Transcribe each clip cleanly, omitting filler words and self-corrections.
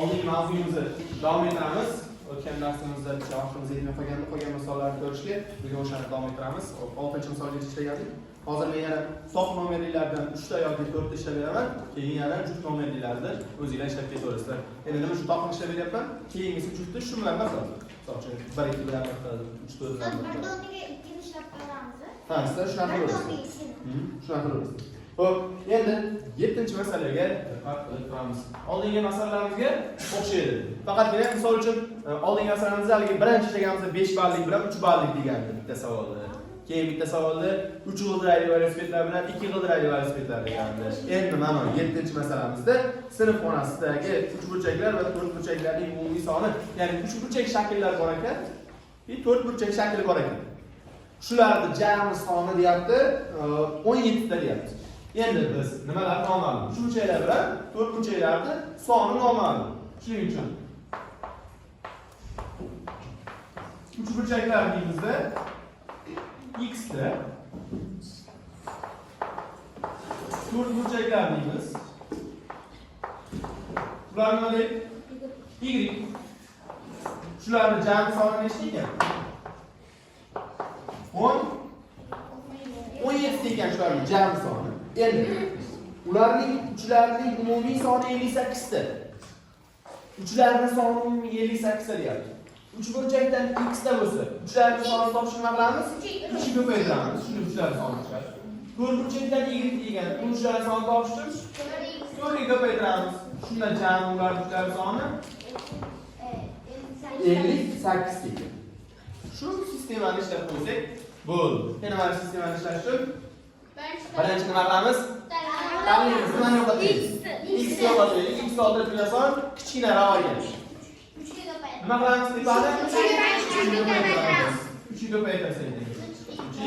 oldingi mavzuyimizni davom ettiramiz. O'tgan darsimizda vaqtimiz yetmay qolgan misollarni ko'rishga bugun o'shani davom ettiramiz. 6-misolga ishlagandik. Hozir men yana sof nomerlilardan 3 ta yoki 4 ta ishlab beraman. Keyin yana juft nomerlilarni o'zingizlar ishlab ketaverasizlar. Endi nima shu toqni ishlab beryapman? Keyingisi juftni shu bilan masalan. Masalan, 1 2 bilan 3 4 bilan. Bir o'rniga ikkini ishlab qo'yamiz. Ha, sizlar shunaqa qilasiz. Shunaqa qilasiz. Xo'p, endi 7-masalaga diqqat qilib turamiz. Oldingi masalalarımizga o'xshaydi. Faqatgina misol uchun oldingi masalamizda haligi birinchi ishlaganimizda 5 ballik bilan 3 ballik degandi bitta savolda. Keyin bitta savolda 3 g'ildirayli velosipedlar bilan 2 g'ildirayli velosipedlar degandi. Endi mana 7-masalamizda sinf xonasidagi 3 burchaklar va 4 burchaklarning umumiy soni, ya'ni 3 burchak shakllar bor ekan, va 4 burchak shakli bor ekan. Shularning jami soni deyapti 17 ta deyapti. Endi biz nimalar noma'lum? Shu burchaklar bilan 4 burchaklarning soni noma'lum. Shuning uchun 3 burchaklar deymizda x da 4 burchaklar deymiz. Bular nima deydi? Y. Shularning jami soni nechta ekan? 17 ekan shularning jami soni. Endi ularning uchlarining umumiy soni 58 ta. Uchlarning soni umumiy 58 ta deyapti. 3 burchakdan x ta bo'lsa, uchlarning sonini topishni nima qilamiz? 3 ga ko'paytiramiz. Shuni uchlarning sonini chiqarib. 4 burchakdan y degan uchlarning sonini topish uchun 4 ga ko'paytiramiz. Shunda jami ularning uchlarning soni 58 ekan. Shu sistemani ishlab qo'ysak bo'ldi. Yana mana sistemani ishlash uchun birinchi nima qilamiz? Tanlaymiz. Nimani yo'qotamiz? X yo'qotaylik. X oldirib bilasan, kichkinaroq olamiz. 3 ga ko'paytiramiz. Nima qilamiz tepada? 3 ga ko'paytirsak. 50.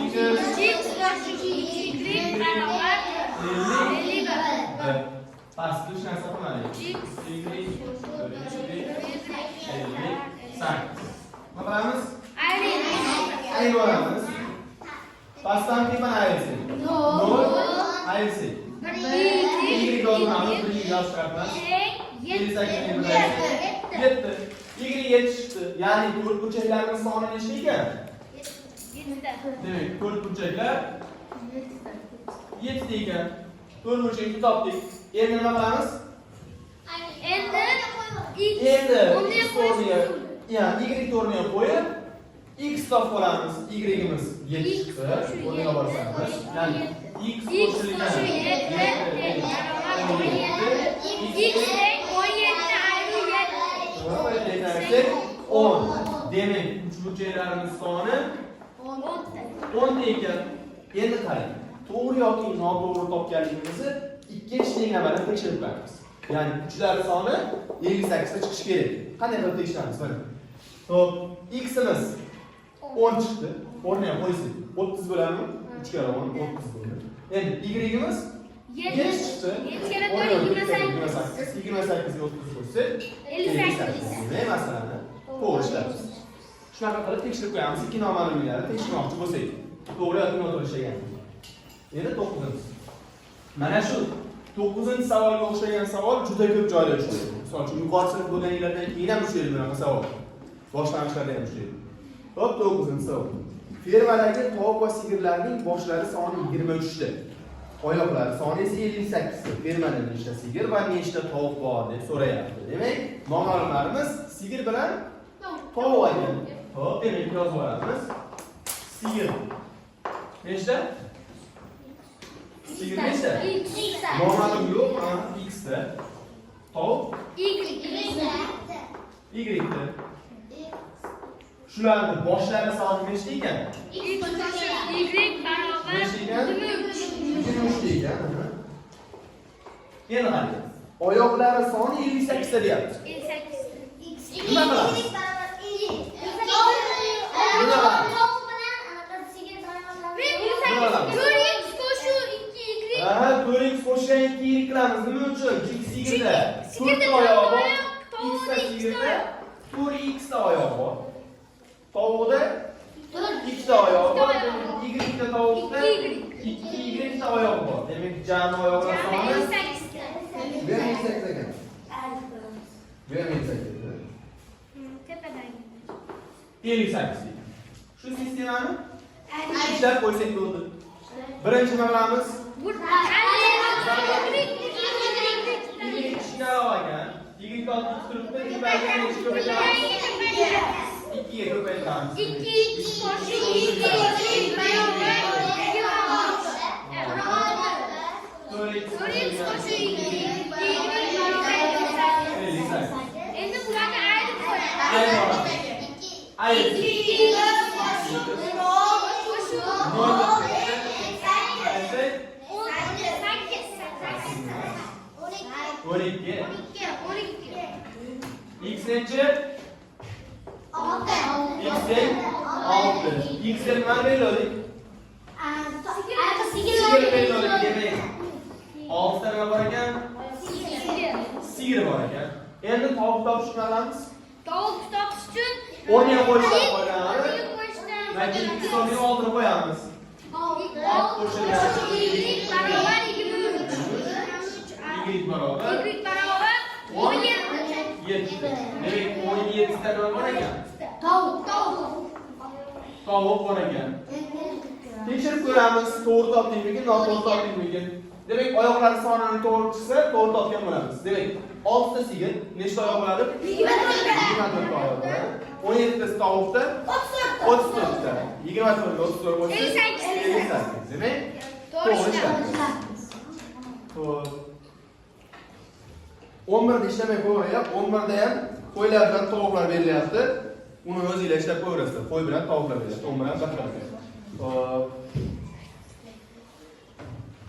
Pastda shu narsa qilmaylik. X, Y, 8. Nima qilamiz? Ayiramiz. Pastdan tepani ayirsak. 0 ayirsak. Y oldiramiz, 1 yosh chiqaramiz. 7. Y yetishdi. Ya'ni 4 burchaklarning soni nechta ekan? 7 ta. Demak, 4 burchaklar 7 ta ekan. 4 burchakni topdik. Endi nima qilamiz? Endi X o'rniga, ya'ni Y o'rniga qo'yib X topib olamiz. Y'imiz 7 chiqdi. O'rniga boramiz. Ya'ni X qo'shilgan 10. Demak, 3 burchaklarimiz soni 10 ekan. Endi qarang. To'g'ri yoki noto'g'ri topganligimizni ikkinchi tenglamani tekshirib ko'ramiz. Ya'ni uchlar soni 58 ta chiqishi kerak. Qanday qilib tekshiramiz? Mana. Xo'p, x'imiz 10 chiqdi. O'rniga qo'ysak, 30 bo'ladimi? 3 ga 10, 30 bo'ladi. Endi y'imiz 7 chiqdi. 28 ga 30 qo'ysak, 58. Nima masalani? To'g'ri ishlaymiz. Shunaqa qilib tekshirib qo'yamiz. Ikki noma'lumliklarni tekshirmoqchi bo'lsak, to'g'ri yoki noto'g'ri ishlagan. Endi 9. Mana shu 9-savolga o'xshagan savol juda ko'p joyda uchraydi. Misol uchun yuqori sinf bo'lganinglardan keyin ham uchraydi bunaqa savol. Boshlanishlarda ham uchraydi. Xo'p, 9-savol. Fermadagi tovuq va sigirlarning boshlari soni 23 ta. Oyoqlari soni esa 58 ta. Fermada nechta sigir va nechta tovuq bor deb so'rayapti. Demak, noma'lumlarimiz sigir bilan tovuq ekan. Xo'p, demak, yozib olamiz. Sigir nechta? Sigir nechta? Noma'lum yo'q, x da. Tovuq y da. Shularning boshlari soni nechta ekan? Y barobar 23 ekan. Yana qarang. Oyoqlari soni 58 ta deyapti. 58. Nima qilamiz? Aha, 4x qo'shgan 2y qilamiz. Nima uchun? Chunki sigirda 4 ta oyog'i bor. X ta sigirda 4x ta oyog'i bor. Tovuqda 2 ta oyog'i bor. Y ta tovuqda 2y ta oyog'i bor. Demak, jami oyoqlar soni 58 ekan. Bu ham 58. Tepadan. 58 deydi. Shu sistemani ishlab qo'ysak bo'ldi. Birinchi nima qilamiz? Yigit olib turibdi, ibarga necha ko'paytiramiz? 2 ga ko'paytiramiz. 2 barobar 2 endi bularni ayirib qo'yamiz. Ayir. 12. X necha? 6. X nima belgiladik? Sigir belgiladik. Demak, 6 ta nima bor ekan? Sigir bor ekan. Endi tovuq topish qilamiz. Tovuq topish uchun o'rniga qo'yishdan foydalanamiz. o'rniga qo'yishdan Balki ikki sonning oldini qo'yamiz. 6 barobar 23. Y barobar 2 barobar 17. 7. Demak, 17 ta nima bor ekan? Tovuq bor ekan. Tekshirib ko'ramiz, to'g'ri topdingmi, noto'g'ri topdingmi? Demak, oyoqlari sonini to'g'ri chiqsa, to'g'ri topgan bo'lamiz. Demak, 6 ta sigir nechta oyoq bo'ladi? 24 ta oyoq bo'ladi. 17 ta tovuqda 34 ta. 24 ta 34 bo'lsa 58. Demak, to'g'ri ishlayapmiz. Xo'p. 11 da ishlamay qo'yayapti. 11 da ham qo'ylar bilan tovuqlar berilyapti. Uni o'zingizlar ishlab qo'yasizlar. Qo'y bilan tovuqlar berilyapti. 11 ham bir xil. Xo'p.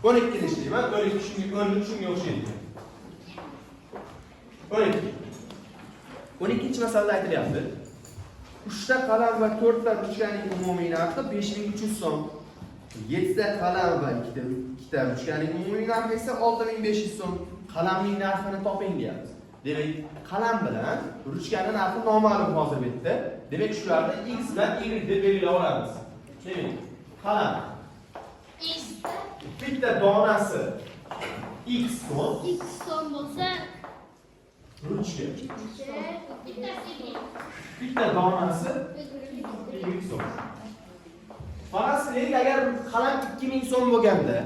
12 ishlayman. 12 shunga o'xshaydi. 12-chi masalada aytilyapti. 3 ta qalam va 4 ta ruchkaning umumiy narxi 5300 so'm. 7 ta qalam va 2 ta ruchkaning umumiy narxi esa 6500 so'm. Qalamning narxini toping deyapmiz. Demak, qalam bilan ruchkaning narxi noma'lum hozir bu yerda. Demak, shularni x bilan y deb belgilab olamiz. Demak, qalam bitta donasi x so'm bo'lsa ruchka bitta donasi y so'm. Farasilik agar qalam 2000 so'm bo'lganda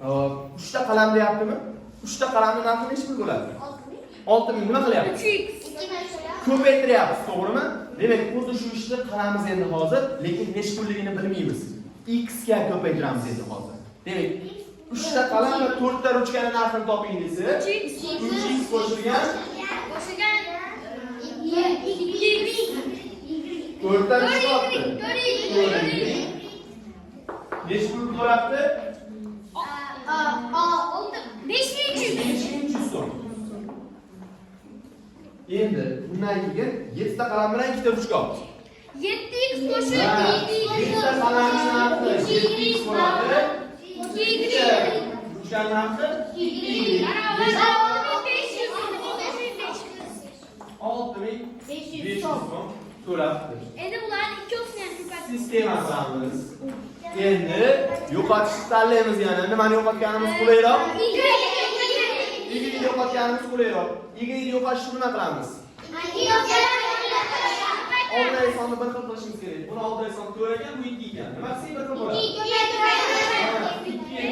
3 ta qalam deyaptimi? 3 ta qalamning narxi necha pul bo'ladi? 6000. Nima qilyapmiz? 3x Ko'paytiryapmiz, to'g'rimi? Demak, xuddi shu ishni qilamiz endi hozir, lekin necha pulligini bilmaymiz. X ga ko'paytiramiz endi hozir. Demak, 3 ta qalam va 4 ta ruchkaning narxini toping desa, 3x qo'shilgan 4 ta ruchka. Necha pul bo'lyapti? 5300 so'm. Endi bundan keyin 7 ta qalam bilan 2 ta ruchka olamiz. 7x qo'shib 7 ta qalamning narxi 7x bo'ladi. 2 ta ruchkaning narxi 6500 so'm to'labdi. Endi bularni ikkovsini ham ko'paytirib Sistema qilamiz. Endi yo'qotishni tanlaymiz yana. Nimani yo'qotganimiz qulayroq? Y ni yo'qotganimiz qulayroq. Y ni yo'qotishni nima qilamiz? Oldingi sonni bir xil qilishimiz kerak. Buni oldingi son 4 ekan, bu 2 ekan. Nima qilsak bir xil bo'ladi? 2 ga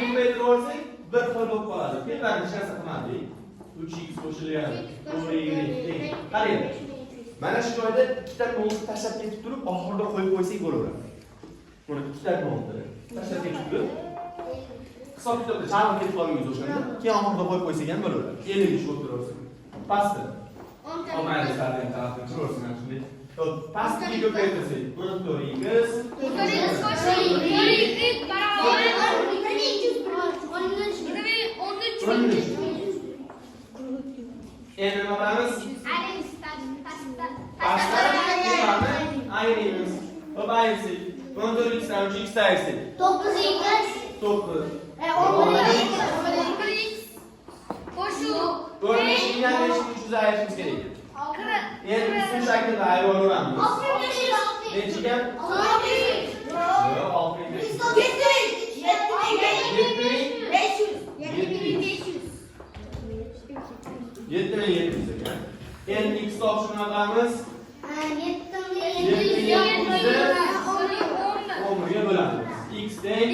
ko'paytirib olsak bir xil bo'lib qoladi. Ketlarni hech narsa qilmadik. 3x qo'shilyapti. To'g'ri y. Qarang. Mana shu joyda ikkita nolni tashlab ketib turib, oxirida qo'yib qo'ysak bo'laveradi. Buni ikkita nolni tashlab ketib turib, hisob kitobda chalg'ib ketib qolmaymiz o'shanda. Keyin oxirida qo'yib qo'ysak ham bo'laveradi. 53 bo'lib turaversin. Pastda. Olmaydi sardan tarafdan turaversin mana shunday. Pastga ko'paytirsak, buni 4x. 4x qo'shib 4x barobar 13. Endi nima qilamiz? Pastda ayiramiz. Hop ayirsak. Buni 4x dan 3x ayirsak. 9x 9. 11x qo'shib 4x dan 300 ayirishimiz kerak. Endi biz bu shaklda ayiraveramiz. Nechiga? 7500 ekan. Endi x topishni nima qilamiz? 10 ga bo'lamiz. X teng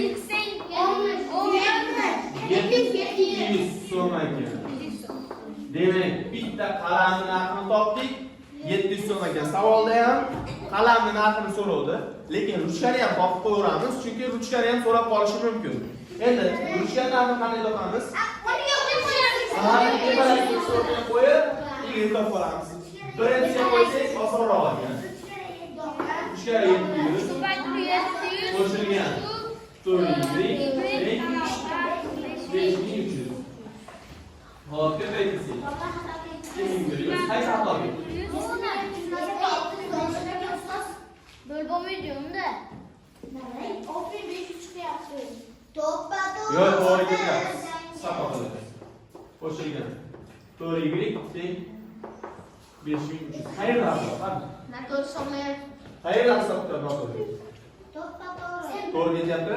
700 so'm ekan. Demak, bitta qalamni narxini topdik. 700 so'm ekan. Savolda ham qalamni narxini so'rovdi, lekin ruchkani ham topib qo'yamiz, chunki ruchkani ham so'rab qolishi mumkin. Endi ruchkani narxini qanday topamiz? Qalamni tepalarga qo'yib, y topib olamiz. Birinchi qo'ysak osonroq ekan. Ruchkani 700 qo'shilgan 4y 5300. Hop, ko'paytirsak. Qaysi xatoga? Bo'lib olmaydi-da. Yo'q, to'g'ri kelyapsiz. Saqo qilasiz. Qo'shilgan 4y teng 5300. Qayerda hisob? Noto'g'ri solmayapti. Qayerda hisob qilib noto'g'ri? To'g'ri ketyapti?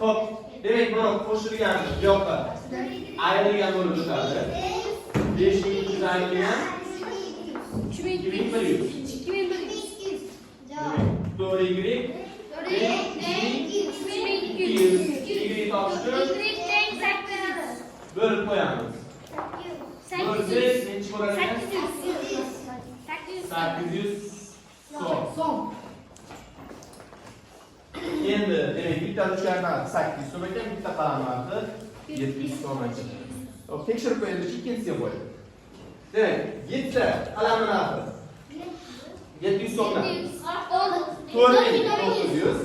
Xo'p, demak, mana qo'shilgan bu yoqqa ayrilgan bo'lib chiqadi. 5300 ayrilgan 2100. 2100. To'g'ri y bo'lib qo'yamiz. 800 nechi bo'ladi? 800 so'm. Endi demak bitta ruchkani 800 so'm ekan, bitta qalam narxi 700 so'm ekan. Hop, tekshirib qo'yaylik, ikkinchisiga qo'ying. Demak, bitta qalam narxi 700 so'mdan 4900.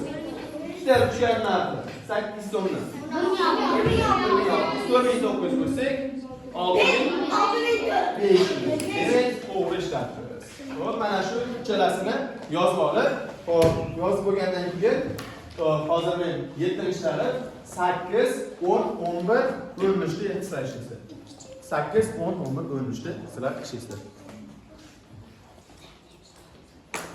Bitta ruchkani narxi 800 so'mdan 4900 ko'rsak, 6500. Demak, to'g'ri ishlatibmiz. Xo'p, mana shu uchalasini yozib olib, hop, yozib bo'lgandan keyin hozir men yettirishlarib 8, 10, 11 bo'linishda hisoblashingiz. 8, 10, 11 bo'linishda sizlar ishlasizlar.